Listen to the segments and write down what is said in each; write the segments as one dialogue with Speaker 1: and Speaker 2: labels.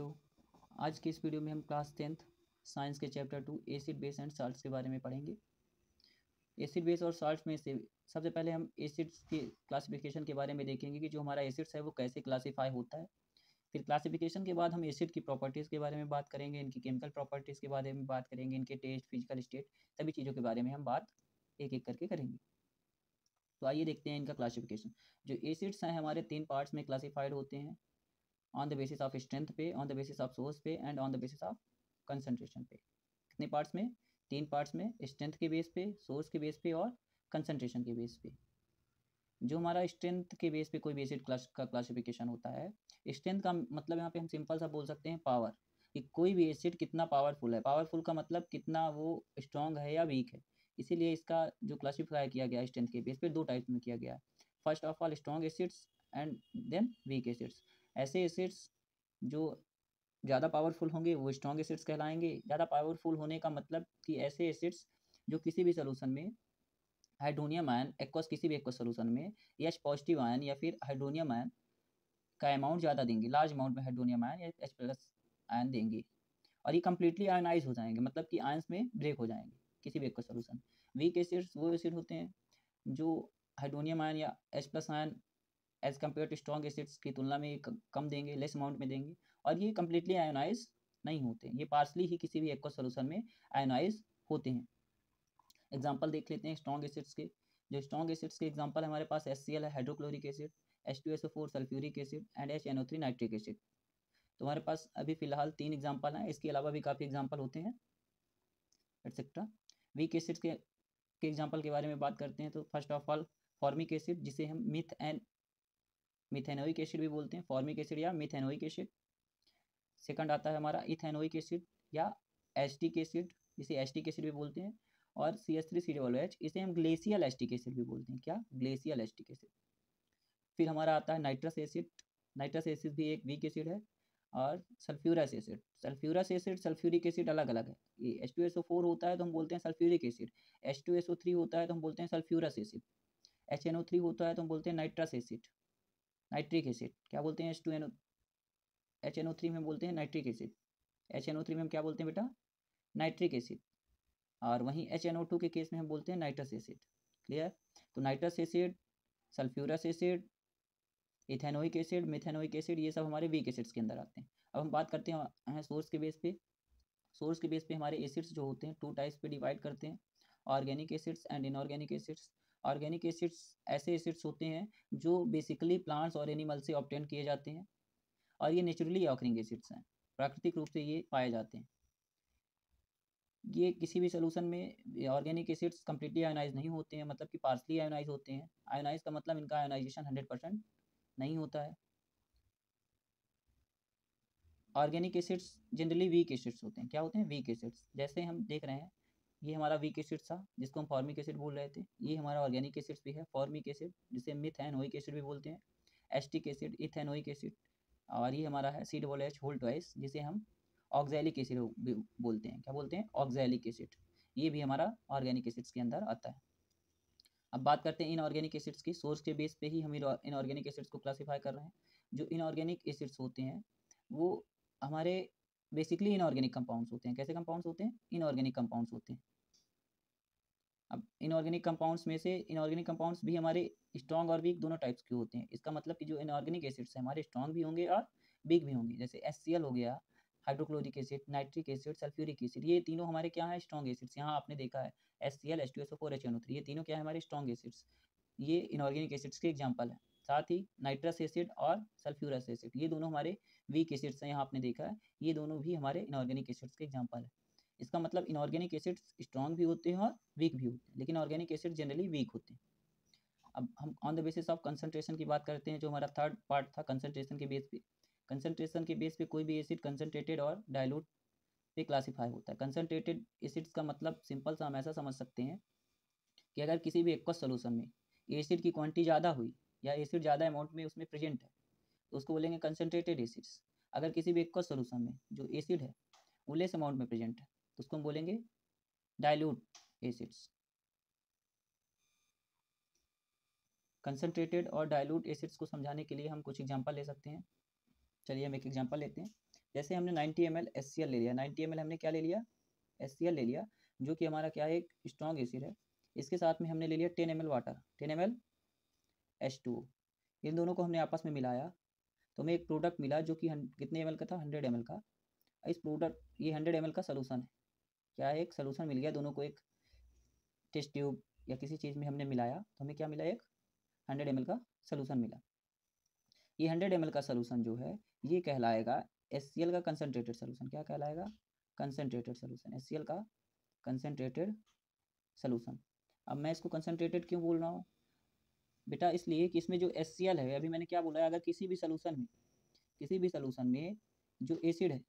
Speaker 1: बच्चों, आज के इस वीडियो में हम क्लास 10th साइंस के chapter 2 acid base and salts के बारे में पढ़ेंगे। एसिड बेस और साल्ट्स में से सबसे पहले हम एसिड्स की क्लासिफिकेशन के बारे में देखेंगे कि जो हमारा एसिड्स है वो कैसे क्लासीफाई होता है। फिर क्लासिफिकेशन के बाद हम एसिड की प्रॉपर्टीज़ के बारे में बात करेंगे, इनकी केमिकल प्रॉपर्टीज़ के बारे में बात करेंगे, इनके टेस्ट, फिजिकल स्टेट, सभी चीज़ों के बारे में हम बात एक एक करके करेंगे। तो आइए देखते हैं इनका क्लासिफिकेशन। जो एसिड्स हैं हमारे 3 पार्ट्स में क्लासीफाइड होते हैं, on the basis of strength पे, on the basis of source पे and on the basis of concentration पे। कितने पार्ट्स में? 3 पार्ट्स में, स्ट्रेंथ के बेस पे, सोर्स के बेस पे और कंसंट्रेशन के बेस पे। जो हमारा स्ट्रेंथ के बेस पे कोई भी एसिड क्लास का क्लासिफिकेशन होता है, स्ट्रेंथ का मतलब यहाँ पे हम सिंपल सा बोल सकते हैं पावर, कि कोई भी एसिड कितना पावरफुल है। पावरफुल का मतलब कितना वो स्ट्रॉन्ग है या वीक है। इसीलिए इसका जो क्लासीफाई किया गया है स्ट्रेंथ के बेस पे 2 टाइप में किया गया है। First of all strong acids and then weak acids. ऐसे एसिड्स जो ज़्यादा पावरफुल होंगे वो स्ट्रॉन्ग एसिड्स कहलाएंगे। ज़्यादा पावरफुल होने का मतलब कि ऐसे एसिड्स जो किसी भी सोल्यूशन में हाइड्रोनियम आयन एक्वस किसी भी एक्वस सोल्यूशन में एच पॉजिटिव आयन या फिर हाइड्रोनियम आयन का अमाउंट ज़्यादा देंगे, लार्ज अमाउंट में हाइड्रोनियम आयन या एच प्लस आयन देंगे और ये कम्प्लीटली आयनाइज हो जाएंगे, मतलब कि आयंस में ब्रेक हो जाएंगे किसी भी एक्वस सोल्यूशन। वीक एसिड्स वो एसिड होते हैं जो हाइड्रोनियम आयन या H plus ion as compare to strong acids की तुलना में कम देंगे, लेस अमाउंट में देंगे और ये कम्प्लीटली आयोनाइज नहीं होते, ये पार्सली ही किसी भी एक्वस सोल्यूशन में आयोनाइज होते हैं। एग्जांपल देख लेते हैं स्ट्रॉन्ग एसिड्स के। जो स्ट्रॉन्ग एसिड्स के एग्जांपल हमारे पास HCl है, hydrochloric acid, H2SO4 sulphuric acid and HNO3 nitric acid. तो हमारे पास अभी फिलहाल 3 एग्जांपल हैं, इसके अलावा भी काफ़ी एग्जांपल होते हैं एटसेट्रा। वीक एसिड्स के एग्जांपल के बारे में बात करते हैं तो first of all formic acid, जिसे हम मिथेनोइक एसिड भी बोलते हैं, फॉर्मिक एसिड या मिथेनोइक एसिड। सेकंड आता है हमारा इथेनोइक एसिड या एस्टिक एसिड, जिसे एस्टिक एसिड भी बोलते हैं, और CH3COOH, इसे हम ग्लेशियल एस्टिक एसिड भी बोलते हैं। क्या? Glacial acetic acid. फिर हमारा आता है नाइट्रस एसिड। नाइट्रस एसिड भी एक वीक एसिड है। और sulphurous acid, sulphurous acid sulphuric acid अलग अलग है। ये H2SO4 होता है तो हम बोलते हैं सल्फ्यूरिक एसिड, H2SO3 होता है तो हम बोलते हैं सल्फ्यूरस एसिड, HNO3 होता है तो हम बोलते हैं नाइट्रस एसिड, नाइट्रिक एसिड। क्या बोलते हैं? HNO3 में बोलते हैं नाइट्रिक एसिड, HNO3 में हम क्या बोलते हैं बेटा? Nitric acid. और वहीं HNO2 के केस में हम बोलते हैं नाइट्रस एसिड। क्लियर? तो nitrous acid, sulphurous acid, ethanoic acid, methanoic acid, ये सब हमारे वीक एसिड्स के अंदर आते हैं। अब हम बात करते हैं सोर्स के बेस पे। सोर्स के बेस पे हमारे एसिड्स जो होते हैं 2 टाइप्स पे डिवाइड करते हैं, organic acids and inorganic acids. Organic acids ऐसे एसिड्स होते हैं जो बेसिकली प्लांट्स और एनिमल से ऑब्टेन किए जाते हैं और ये नेचुरली ऑकरिंग एसिड्स हैं, प्राकृतिक रूप से ये पाए जाते हैं। ये किसी भी सोल्यूशन में ऑर्गेनिक एसिड्स कम्प्लीटली आयोनाइज नहीं होते हैं, मतलब कि पार्सली आयोनाइज होते हैं। आयोनाइज का मतलब इनका आयोनाइजेशन 100% नहीं होता है। Organic acids generally weak acids होते हैं। क्या होते हैं? Weak acids. जैसे हम देख रहे हैं ये हमारा वीक एसिड था जिसको हम फॉर्मिक एसिड बोल रहे थे, ये हमारा ऑर्गेनिक एसिड्स भी है, फॉर्मिक एसिड, जिसे मिथेनोइक एसिड भी बोलते हैं, एस्टिक एसिड, इथेनोइक एसिड, और ये हमारा है COOH होल ट्वाइस, जिसे हम ऑक्सैलिक एसिड बोलते हैं। क्या बोलते हैं? Oxalic acid. ये भी हमारा ऑर्गेनिक एसिड्स के अंदर आता है। अब बात करते हैं इनऑर्गेनिक एसिड्स की। सोर्स के बेस पे ही हम इनऑर्गेनिक एसिड्स को क्लासीफाई कर रहे हैं। जो इनऑर्गेनिक एसिड्स होते हैं वो हमारे बेसिकली इनऑर्गेनिक कंपाउंड्स होते हैं। कैसे कंपाउंड्स होते हैं? इनऑर्गेनिक कंपाउंड्स होते हैं। अब इनऑर्गेनिक कंपाउंड्स में से इनऑर्गेनिक कंपाउंड्स भी हमारे स्ट्रॉन्ग और वीक दोनों टाइप्स के होते हैं। इसका मतलब कि जो इनऑर्गेनिक एसिड्स हैं हमारे स्ट्रॉन्ग भी होंगे और वीक भी होंगे। जैसे HCl हो गया, hydrochloric acid, nitric acid, sulphuric acid, ये तीनों हमारे क्या है? Strong acids. यहाँ आपने देखा है HCl, H2SO4, HNO3, ये तीनों क्या है? हमारे स्ट्रॉन्ग एसिड्स। ये इनऑर्गेनिक एसिड्स के एग्जाम्पल है। साथ ही नाइट्रस एसिड और सल्फ्यूरस एसिड, ये दोनों हमारे वीक एसिड्स हैं। यहाँ आपने देखा है ये दोनों भी हमारे इनऑर्गेनिक एसिड्स के एग्जाम्पल है। इसका मतलब इनऑर्गेनिक एसिड्स स्ट्रॉन्ग भी होते हैं और वीक भी होते हैं, लेकिन ऑर्गेनिक एसिड जनरली वीक होते हैं। अब हम on the basis of concentration की बात करते हैं, जो हमारा थर्ड पार्ट था कंसंट्रेशन के बेस पे। कंसंट्रेशन के बेस पे कोई भी एसिड कंसंट्रेटेड और डाइल्यूट पे क्लासीफाई होता है। कंसंट्रेटेड एसिड्स का मतलब सिंपल सा हम ऐसा समझ सकते हैं कि अगर किसी भी एक्वस सोल्यूशन में एसिड की क्वांटिटी ज़्यादा हुई या एसिड ज़्यादा अमाउंट में उसमें प्रेजेंट है तो उसको बोलेंगे कंसंट्रेटेड एसिड्स। अगर किसी भी एक्वस सोल्यूशन में जो एसिड है वो लेस अमाउंट में प्रेजेंट है तो उसको हम बोलेंगे डाइल्यूट एसिड्स। कंसंट्रेटेड और डाइल्यूट एसिड्स को समझाने के लिए हम कुछ एग्जांपल ले सकते हैं। चलिए हम एक एग्जांपल लेते हैं। जैसे हमने 90 ml HCl ले लिया, 90 ml हमने क्या ले लिया, HCl ले लिया, जो कि हमारा क्या है, एक स्ट्रॉन्ग एसिड है। इसके साथ में हमने ले लिया 10 ml वाटर, 10 ml H2O। इन दोनों को हमने आपस में मिलाया तो हमें एक प्रोडक्ट मिला जो कि कितने ml का था, 100 ml का। इस प्रोडक्ट, ये 100 ml का सोलूशन है, क्या है, एक सोलूशन मिल गया। दोनों को एक टेस्ट ट्यूब या किसी चीज़ में हमने मिलाया तो हमें क्या मिला, एक 100 ml का सोलूशन मिला। ये 100 ml का सोलूशन जो है ये कहलाएगा HCl का कंसनट्रेटेड सोलूशन। क्या कहलाएगा, कंसनट्रेटेड सोलूशन, HCl का कंसनट्रेटेड सोलूशन। अब मैं इसको कंसनट्रेटेड क्यों बोल रहा हूँ बेटा, इसलिए कि इसमें जो HCl है, अभी मैंने क्या बोला है, अगर किसी भी सोलूशन में जो एसिड है,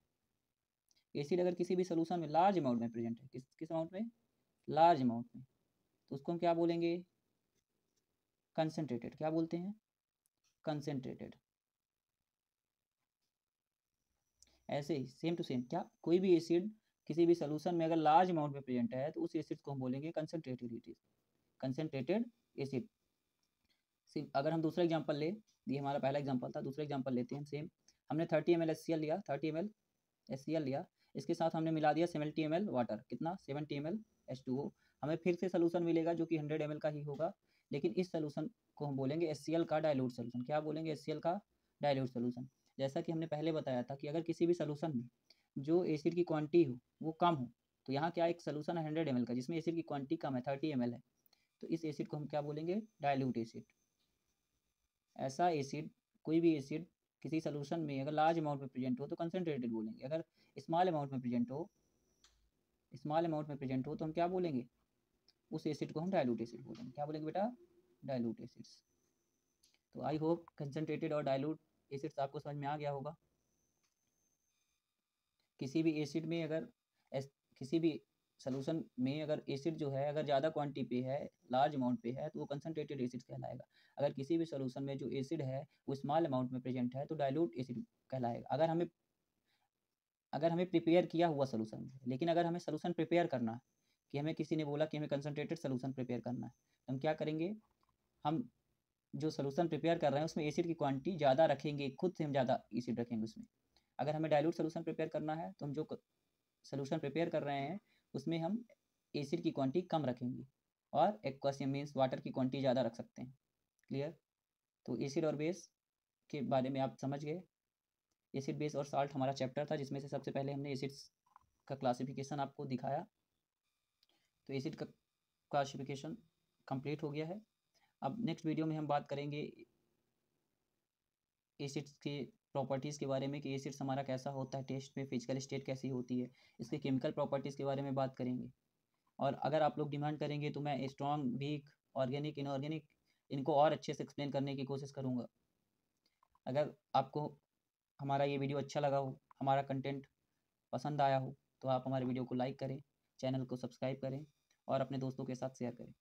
Speaker 1: एसिड अगर किसी भी सोलूशन में लार्ज अमाउंट में प्रेजेंट है, किस अमाउंट में, लार्ज अमाउंट में, तो उसको हम क्या बोलेंगे, कंसनट्रेटेड। क्या बोलते हैं, कंसनट्रेटेड। ऐसे ही सेम टू सेम, क्या, कोई भी एसिड किसी भी सोलूशन में अगर लार्ज अमाउंट में प्रेजेंट है तो उस एसिड को हम बोलेंगे कंसनट्रेटेड एसिड, कंसनट्रेटेड एसिड। अगर हम दूसरा एग्जांपल ले, ये हमारा पहला एग्जांपल था, दूसरा एग्जांपल लेते हैं सेम। हमने 30 ml HCl लिया, 30 ml HCl लिया, इसके साथ हमने मिला दिया 70 ml वाटर, कितना, 70 ml H2O। हमें फिर से सोलूशन मिलेगा जो कि 100 ml का ही होगा, लेकिन इस सोलूशन को हम बोलेंगे HCl का डाइल्यूट सोलूशन। क्या बोलेंगे, HCl का डाइल्यूट सोलूशन। जैसा कि हमने पहले बताया था कि अगर किसी भी सोलूशन में जो एसिड की क्वांटिटी हो वो कम हो, तो यहाँ क्या एक सोलूशन है 100 ml का जिसमें एसिड की क्वांटिटी कम है, 30 ml है, तो इस एसिड को हम क्या बोलेंगे, डाइल्यूट एसिड। ऐसा एसिड, कोई भी एसिड किसी सोल्यूशन में अगर लार्ज अमाउंट में प्रेजेंट हो तो कंसनट्रेटेड बोलेंगे, अगर स्मॉल अमाउंट में प्रेजेंट हो, तो हम क्या बोलेंगे, उस एसिड को हम डाइल्यूट एसिड बोलेंगे। क्या बोलेंगे बेटा, डाइल्यूट एसिड्स। तो आई होप कंसनट्रेटेड और डाइल्यूट एसिड्स आपको समझ में आ गया होगा। किसी भी एसिड में अगर किसी भी सोल्यूशन में अगर एसिड जो है अगर ज़्यादा क्वांटिटी पे है, लार्ज अमाउंट पे है, तो वो कंसनट्रेटेड एसिड कहलाएगा। अगर किसी भी सोल्यूशन में जो एसिड है वो स्मॉल अमाउंट में प्रेजेंट है तो डाइल्यूट एसिड कहलाएगा। अगर हमें प्रिपेयर किया हुआ सोल्यूशन है, लेकिन अगर हमें सोल्यूशन प्रिपेयर करना है, कि हमें किसी ने बोला कि हमें कंसनट्रेटेड सोल्यूशन प्रिपेयर करना है, तो हम क्या करेंगे, हम जो सोल्यूशन प्रिपेयर कर रहे हैं उसमें एसिड की क्वांटिटी ज़्यादा रखेंगे, खुद से हम ज़्यादा एसिड रखेंगे उसमें। अगर हमें डाइल्यूट सोल्यूशन प्रिपेयर करना है तो हम जो सोल्यूशन प्रिपेयर कर रहे हैं उसमें हम एसिड की क्वांटिटी कम रखेंगे और एक्वस मीन्स वाटर की क्वांटिटी ज़्यादा रख सकते हैं। क्लियर। तो एसिड और बेस के बारे में आप समझ गए। एसिड बेस और साल्ट हमारा चैप्टर था जिसमें से सबसे पहले हमने एसिड्स का क्लासिफिकेशन आपको दिखाया। तो एसिड का क्लासिफिकेशन कंप्लीट हो गया है। अब नेक्स्ट वीडियो में हम बात करेंगे एसिड्स के प्रॉपर्टीज़ के बारे में कि एसिड्स हमारा कैसा होता है टेस्ट में, फिजिकल स्टेट कैसी होती है, इसके केमिकल प्रॉपर्टीज़ के बारे में बात करेंगे। और अगर आप लोग डिमांड करेंगे तो मैं स्ट्रॉन्ग, वीक, ऑर्गेनिक, इनऑर्गेनिक इनको और अच्छे से एक्सप्लेन करने की कोशिश करूँगा। अगर आपको हमारा ये वीडियो अच्छा लगा हो, हमारा कंटेंट पसंद आया हो, तो आप हमारे वीडियो को लाइक करें, चैनल को सब्सक्राइब करें और अपने दोस्तों के साथ शेयर करें।